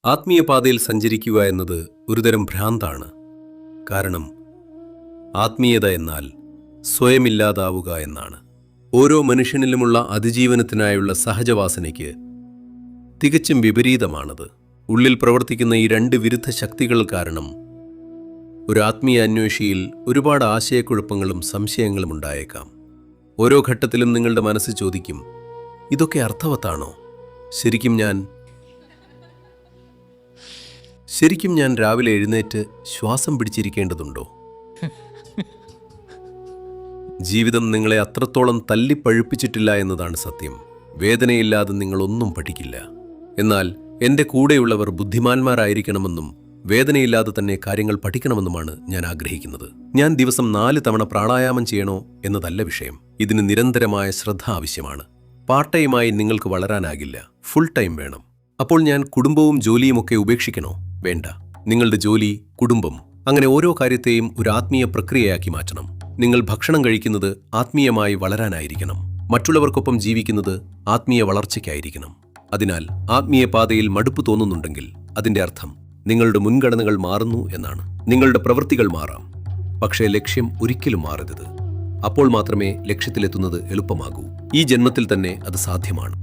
ആത്മീയ പാതയിൽ സഞ്ചരിക്കുക എന്നത് ഒരുതരം ഭ്രാന്താണ്. കാരണം ആത്മീയത എന്നാൽ സ്വയമില്ലാതാവുക എന്നാണ്. ഓരോ മനുഷ്യനിലുമുള്ള അതിജീവനത്തിനായുള്ള സഹജവാസനയ്ക്ക് തികച്ചും വിപരീതമാണത്. ഉള്ളിൽ പ്രവർത്തിക്കുന്ന ഈ രണ്ട് വിരുദ്ധ ശക്തികൾ കാരണം ഒരു ആത്മീയ അന്വേഷിയിൽ ഒരുപാട് ആശയക്കുഴപ്പങ്ങളും സംശയങ്ങളും ഉണ്ടായേക്കാം. ഓരോ ഘട്ടത്തിലും നിങ്ങളുടെ മനസ്സ് ചോദിക്കും, ഇതൊക്കെ അർത്ഥവത്താണോ? ശരിക്കും ഞാൻ രാവിലെ എഴുന്നേറ്റ് ശ്വാസം പിടിച്ചിരിക്കേണ്ടതുണ്ടോ? ജീവിതം നിങ്ങളെ അത്രത്തോളം തല്ലിപ്പഴുപ്പിച്ചിട്ടില്ല എന്നതാണ് സത്യം. വേദനയില്ലാതെ നിങ്ങളൊന്നും പഠിക്കില്ല. എന്നാൽ എൻ്റെ കൂടെയുള്ളവർ ബുദ്ധിമാന്മാരായിരിക്കണമെന്നും വേദനയില്ലാതെ തന്നെ കാര്യങ്ങൾ പഠിക്കണമെന്നുമാണ് ഞാൻ ആഗ്രഹിക്കുന്നത്. ഞാൻ ദിവസം 4 തവണ പ്രാണായാമം ചെയ്യണോ എന്നതല്ല വിഷയം. ഇതിന് നിരന്തരമായ ശ്രദ്ധ ആവശ്യമാണ്. പാർട്ട് ടൈമായി നിങ്ങൾക്ക് വളരാനാകില്ല, ഫുൾ ടൈം വേണം. അപ്പോൾ ഞാൻ കുടുംബവും ജോലിയുമൊക്കെ ഉപേക്ഷിക്കണോ? വേണ്ട. നിങ്ങളുടെ ജോലി, കുടുംബം, അങ്ങനെ ഓരോ കാര്യത്തെയും ഒരു ആത്മീയ പ്രക്രിയയാക്കി മാറ്റണം. നിങ്ങൾ ഭക്ഷണം കഴിക്കുന്നത് ആത്മീയമായി വളരാനായിരിക്കണം. മറ്റുള്ളവർക്കൊപ്പം ജീവിക്കുന്നത് ആത്മീയ വളർച്ചയ്ക്കായിരിക്കണം. അതിനാൽ ആത്മീയ പാതയിൽ മടുപ്പ് തോന്നുന്നുണ്ടെങ്കിൽ അതിൻ്റെ അർത്ഥം നിങ്ങളുടെ മുൻഗണനകൾ മാറുന്നു എന്നാണ്. നിങ്ങളുടെ പ്രവൃത്തികൾ മാറാം, പക്ഷേ ലക്ഷ്യം ഒരിക്കലും മാറരുത്. അപ്പോൾ മാത്രമേ ലക്ഷ്യത്തിലെത്തുന്നത് എളുപ്പമാകൂ. ഈ ജന്മത്തിൽ തന്നെ അത് സാധ്യമാണ്.